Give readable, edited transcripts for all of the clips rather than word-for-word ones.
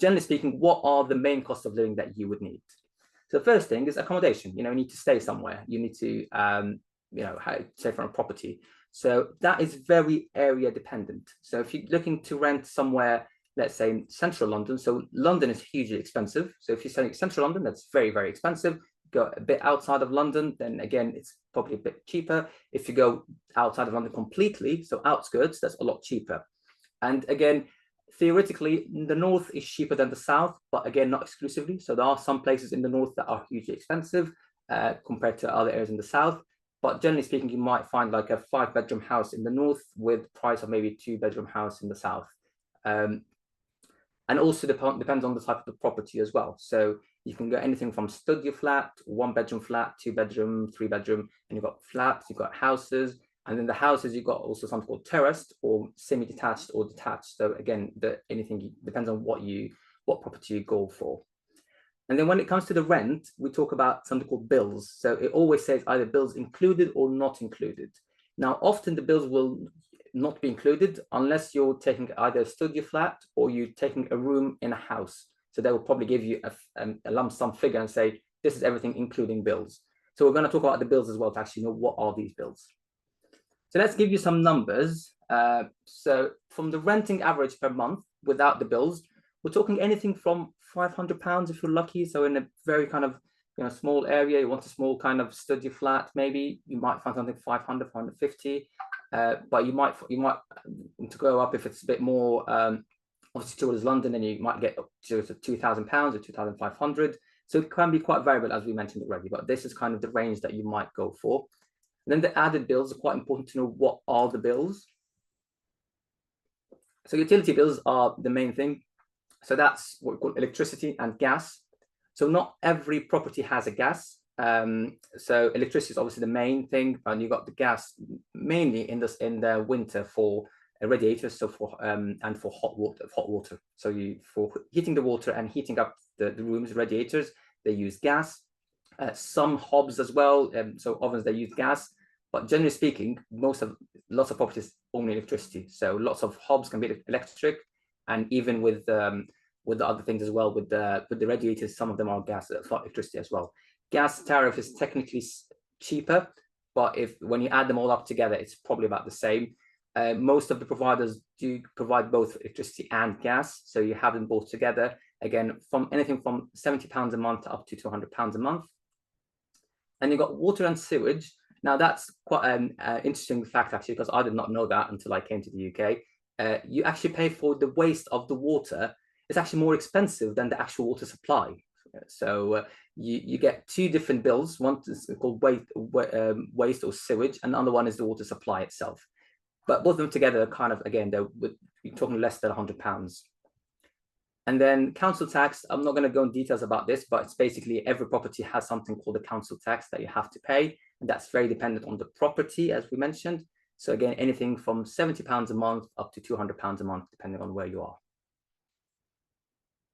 generally speaking, what are the main costs of living that you would need? So the first thing is accommodation. You need to stay somewhere. You need to, say from a property. So that is very area dependent. So if you're looking to rent somewhere, let's say in central London, so London is hugely expensive. So if you're selling central London, that's very, very expensive. Go a bit outside of London, then again, it's probably a bit cheaper. If you go outside of London completely, so outskirts, that's a lot cheaper. And again, theoretically, the north is cheaper than the south, but again, not exclusively. So there are some places in the north that are hugely expensive compared to other areas in the south. But generally speaking, you might find like a 5-bedroom house in the north with price of maybe a 2-bedroom house in the south. And also depends on the type of the property as well. So you can get anything from studio flat, 1-bedroom flat, 2-bedroom, 3-bedroom, and you've got flats, you've got houses, and then the houses you've got also something called terraced or semi-detached or detached. So again, anything depends on what property you go for. And then when it comes to the rent, we talk about something called bills. So it always says either bills included or not included. Now, often the bills will not be included unless you're taking either a studio flat or you're taking a room in a house. So they will probably give you a lump sum figure and say, this is everything including bills. So we're going to talk about the bills as well to actually know what are these bills. So let's give you some numbers. So from the renting average per month without the bills, we're talking anything from £500 if you're lucky. So in a very kind of small area, you want a small kind of studio flat, maybe you might find something 500, 550. But you might to go up if it's a bit more obviously towards London, then you might get up to £2,000 or 2,500. So it can be quite variable, as we mentioned already, but this is kind of the range that you might go for. And then the added bills are quite important to know what are the bills. So utility bills are the main thing. So that's what we call electricity and gas. So not every property has a gas. So electricity is obviously the main thing, and you've got the gas mainly in the winter for radiators, so for and for hot water. So for heating the water and heating up the rooms, radiators, they use gas. Some hobs as well, so ovens, they use gas. But generally speaking, lots of properties only electricity. So lots of hobs can be electric, and even with the other things as well, with the radiators, some of them are gas, electricity as well. Gas tariff is technically cheaper, but when you add them all up together, it's probably about the same. Most of the providers do provide both electricity and gas, so you have them both together. Again, from anything from £70 a month up to £200 a month. And you've got water and sewage. Now that's quite an interesting fact actually, because I did not know that until I came to the UK. You actually pay for the waste of the water. It's actually more expensive than the actual water supply. So you get two different bills. One is called waste or sewage, and the other one is the water supply itself. But both of them together are kind of, again, you're talking less than £100. And then council tax, I'm not going to go in details about this, but it's basically every property has something called a council tax that you have to pay. And that's very dependent on the property, as we mentioned. So again, anything from £70 a month up to £200 a month, depending on where you are.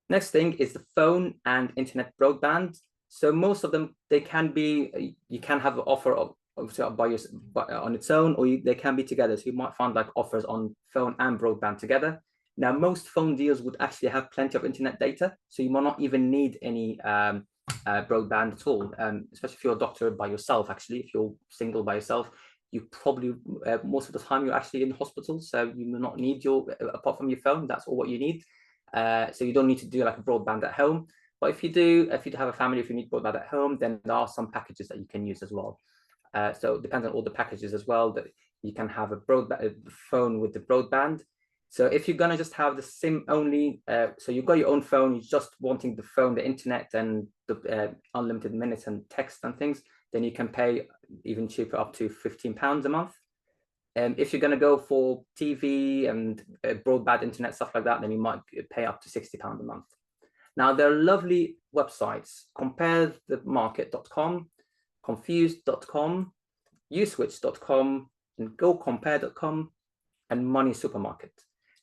Next thing is the phone and internet broadband. So most of them, they can be, you can have an offer of on its own, or they can be together. So you might find like offers on phone and broadband together. Now, most phone deals would actually have plenty of internet data, so you might not even need any broadband at all, especially if you're a doctor by yourself. Actually, if you're single by yourself, you probably, most of the time, you're actually in hospital, so you will not need apart from your phone, that's all what you need. So you don't need to do like a broadband at home. But if you have a family, if you need broadband at home, then there are some packages that you can use as well. So it depends on all the packages as well, that you can have a phone with the broadband. So if you're going to just have the SIM only, so you've got your own phone, you're just wanting the phone, the internet, and the unlimited minutes and text and things, then you can pay even cheaper, up to £15 a month. If you're going to go for TV and broadband internet, stuff like that, then you might pay up to £60 a month. Now, there are lovely websites, comparethemarket.com, confused.com, uswitch.com, and gocompare.com, and Money Supermarket.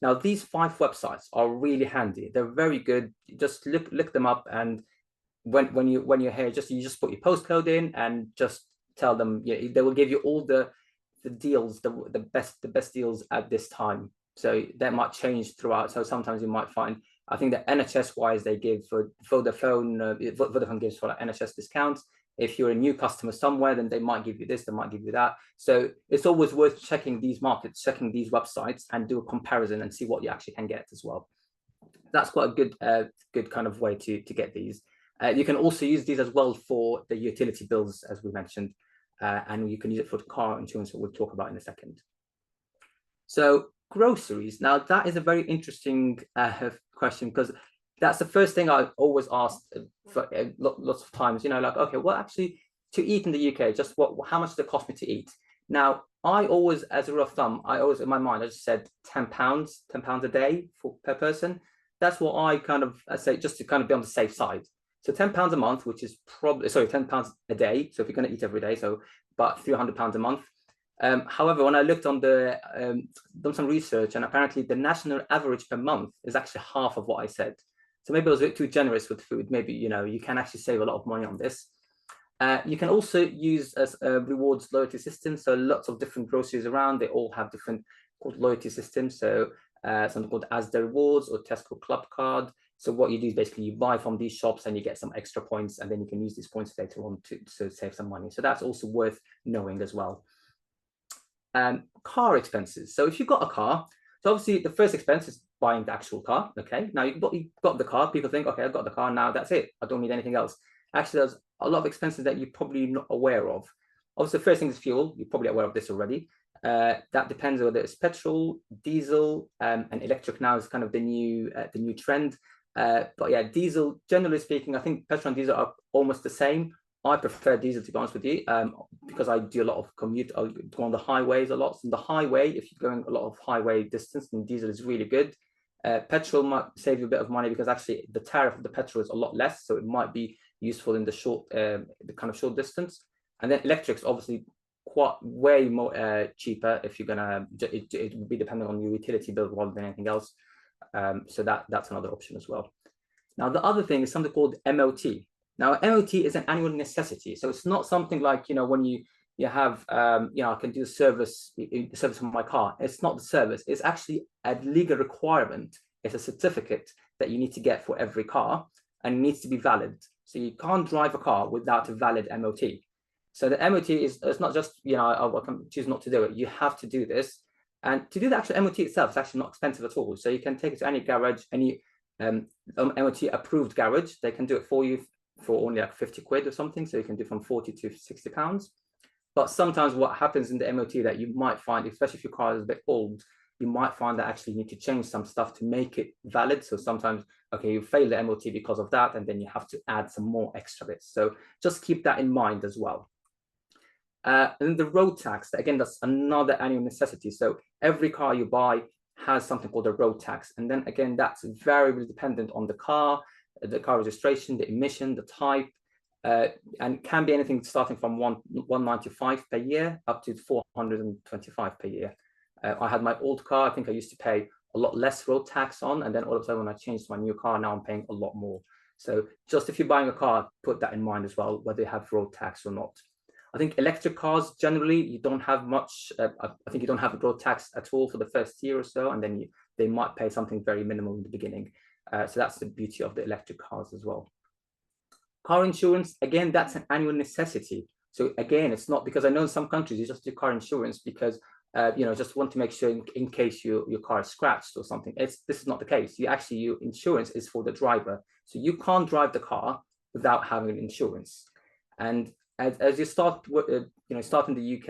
Now, these 5 websites are really handy. They're very good. You just look them up, and when you're here, you just put your postcode in and just tell them. Yeah, they will give you all the deals, the best deals at this time. So that might change throughout. So sometimes you might find I think that NHS wise, they give for Vodafone, Vodafone gives for like NHS discounts. If you're a new customer somewhere, then they might give you this, they might give you that. So it's always worth checking these markets, checking these websites, and do a comparison and see what you actually can get as well. That's quite a good kind of way to get these. You can also use these as well for the utility bills, as we mentioned, and you can use it for the car insurance, that we'll talk about in a second. So groceries. Now that is a very interesting question, because that's the first thing I always asked for lots of times. You know, like, okay, well, actually, to eat in the UK, just how much does it cost me to eat? Now, I always, as a rough thumb, I always in my mind, I just said £10 a day per person. That's what I kind of say, just to kind of be on the safe side. So £10 a month, which is probably, sorry, £10 a day. So if you're going to eat every day, so about £300 a month. However, when I looked on done some research, and apparently the national average per month is actually half of what I said. So maybe I was a bit too generous with food. Maybe, you know, you can actually save a lot of money on this. You can also use as a rewards loyalty system. So lots of different groceries around, they all have different called loyalty systems. So something called Asda Rewards or Tesco Club Card. So what you do is basically you buy from these shops and you get some extra points, and then you can use these points later on to save some money. So that's also worth knowing as well. Car expenses. So if you've got a car, so obviously the first expense is buying the actual car. Okay, now you've got the car. People think, okay, I've got the car, now that's it, I don't need anything else. Actually, there's a lot of expenses that you're probably not aware of. Obviously, the first thing is fuel. You're probably aware of this already. That depends whether it's petrol, diesel, and electric now is kind of the new trend. But yeah, diesel, generally speaking, I think petrol and diesel are almost the same. I prefer diesel, to be honest with you, because I do a lot of commute. I go on the highways a lot. So the highway, if you're going a lot of highway distance, then diesel is really good. Petrol might save you a bit of money because actually the tariff of the petrol is a lot less, so it might be useful in the kind of short distance. And then electric's obviously way more cheaper if you're gonna. It would be dependent on your utility bill rather than anything else. So that's another option as well. Now the other thing is something called MOT. Now, MOT is an annual necessity. So it's not something like, you know, when you have, you know, I can do service on my car. It's not the service. It's actually a legal requirement. It's a certificate that you need to get for every car, and it needs to be valid. So you can't drive a car without a valid MOT. So the MOT it's not just, you know, I can choose not to do it. You have to do this. And to do the actual MOT itself is actually not expensive at all. So you can take it to any garage, any MOT approved garage. They can do it for you for only like 50 quid or something. So you can do from 40 to 60 pounds. But sometimes what happens in the MOT that you might find, especially if your car is a bit old, you might find that actually you need to change some stuff to make it valid. So sometimes, okay, you fail the MOT because of that, and then you have to add some more extra bits. So just keep that in mind as well. And the road tax, again, that's another annual necessity. So every car you buy has something called a road tax. And then again, that's very dependent on the car registration, the emission, the type, and can be anything starting from 195 per year up to 425 per year. I had my old car. I think I used to pay a lot less road tax on, and then all of a sudden when I changed to my new car, now I'm paying a lot more. So just if you're buying a car, put that in mind as well, whether you have road tax or not. I think electric cars, generally, you don't have much. I think you don't have a road tax at all for the first year or so, and then they might pay something very minimal in the beginning. So that's the beauty of the electric cars as well. Car insurance, again, that's an annual necessity. So again, it's not because I know in some countries you just do car insurance because you know, just want to make sure in case your car is scratched or something. This is not the case. Your insurance is for the driver. So you can't drive the car without having insurance. And as you start, start in the UK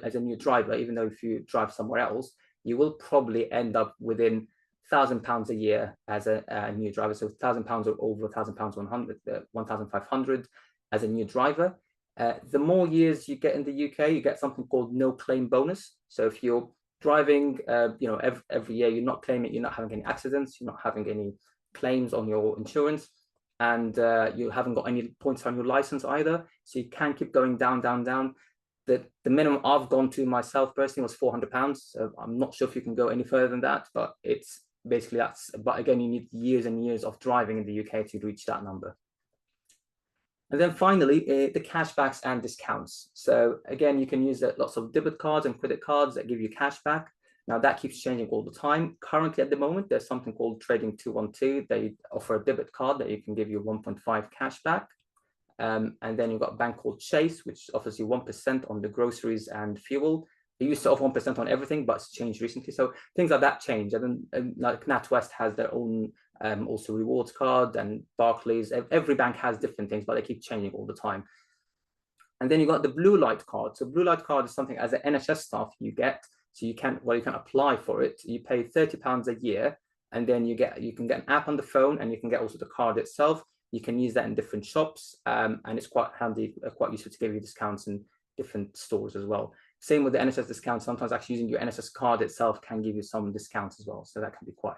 as a new driver, even though if you drive somewhere else, you will probably end up within £1,000 a year as a new driver. So £1,000 or over £1,000, 1,500 as a new driver. The more years you get in the UK, you get something called no claim bonus. So if you're driving, every year, you're not claiming, you're not having any accidents, you're not having any claims on your insurance, and you haven't got any points on your license either. So you can keep going down. The minimum I've gone to myself personally was £400. So I'm not sure if you can go any further than that, but it's basically that's. But again, you need years and years of driving in the UK to reach that number. And then finally, the cashbacks and discounts. So again, you can use lots of debit cards and credit cards that give you cash back. Now that keeps changing all the time. Currently, at the moment, there's something called Trading 212. They offer a debit card that you can give you 1.5 cash back. And then you've got a bank called Chase, which offers you 1% on the groceries and fuel. It used to offer 1% on everything, but it's changed recently. So things like that change. And then like NatWest has their own also rewards card, and Barclays. Every bank has different things, but they keep changing all the time. And then you got the blue light card. So blue light card is something as an NHS staff you get. So you can apply for it. You pay £30 a year, and then you can get an app on the phone, and you can get also the card itself. You can use that in different shops, and it's quite handy, quite useful to give you discounts in different stores as well. Same with the NHS discounts. Sometimes actually using your NHS card itself can give you some discounts as well. So that can be quite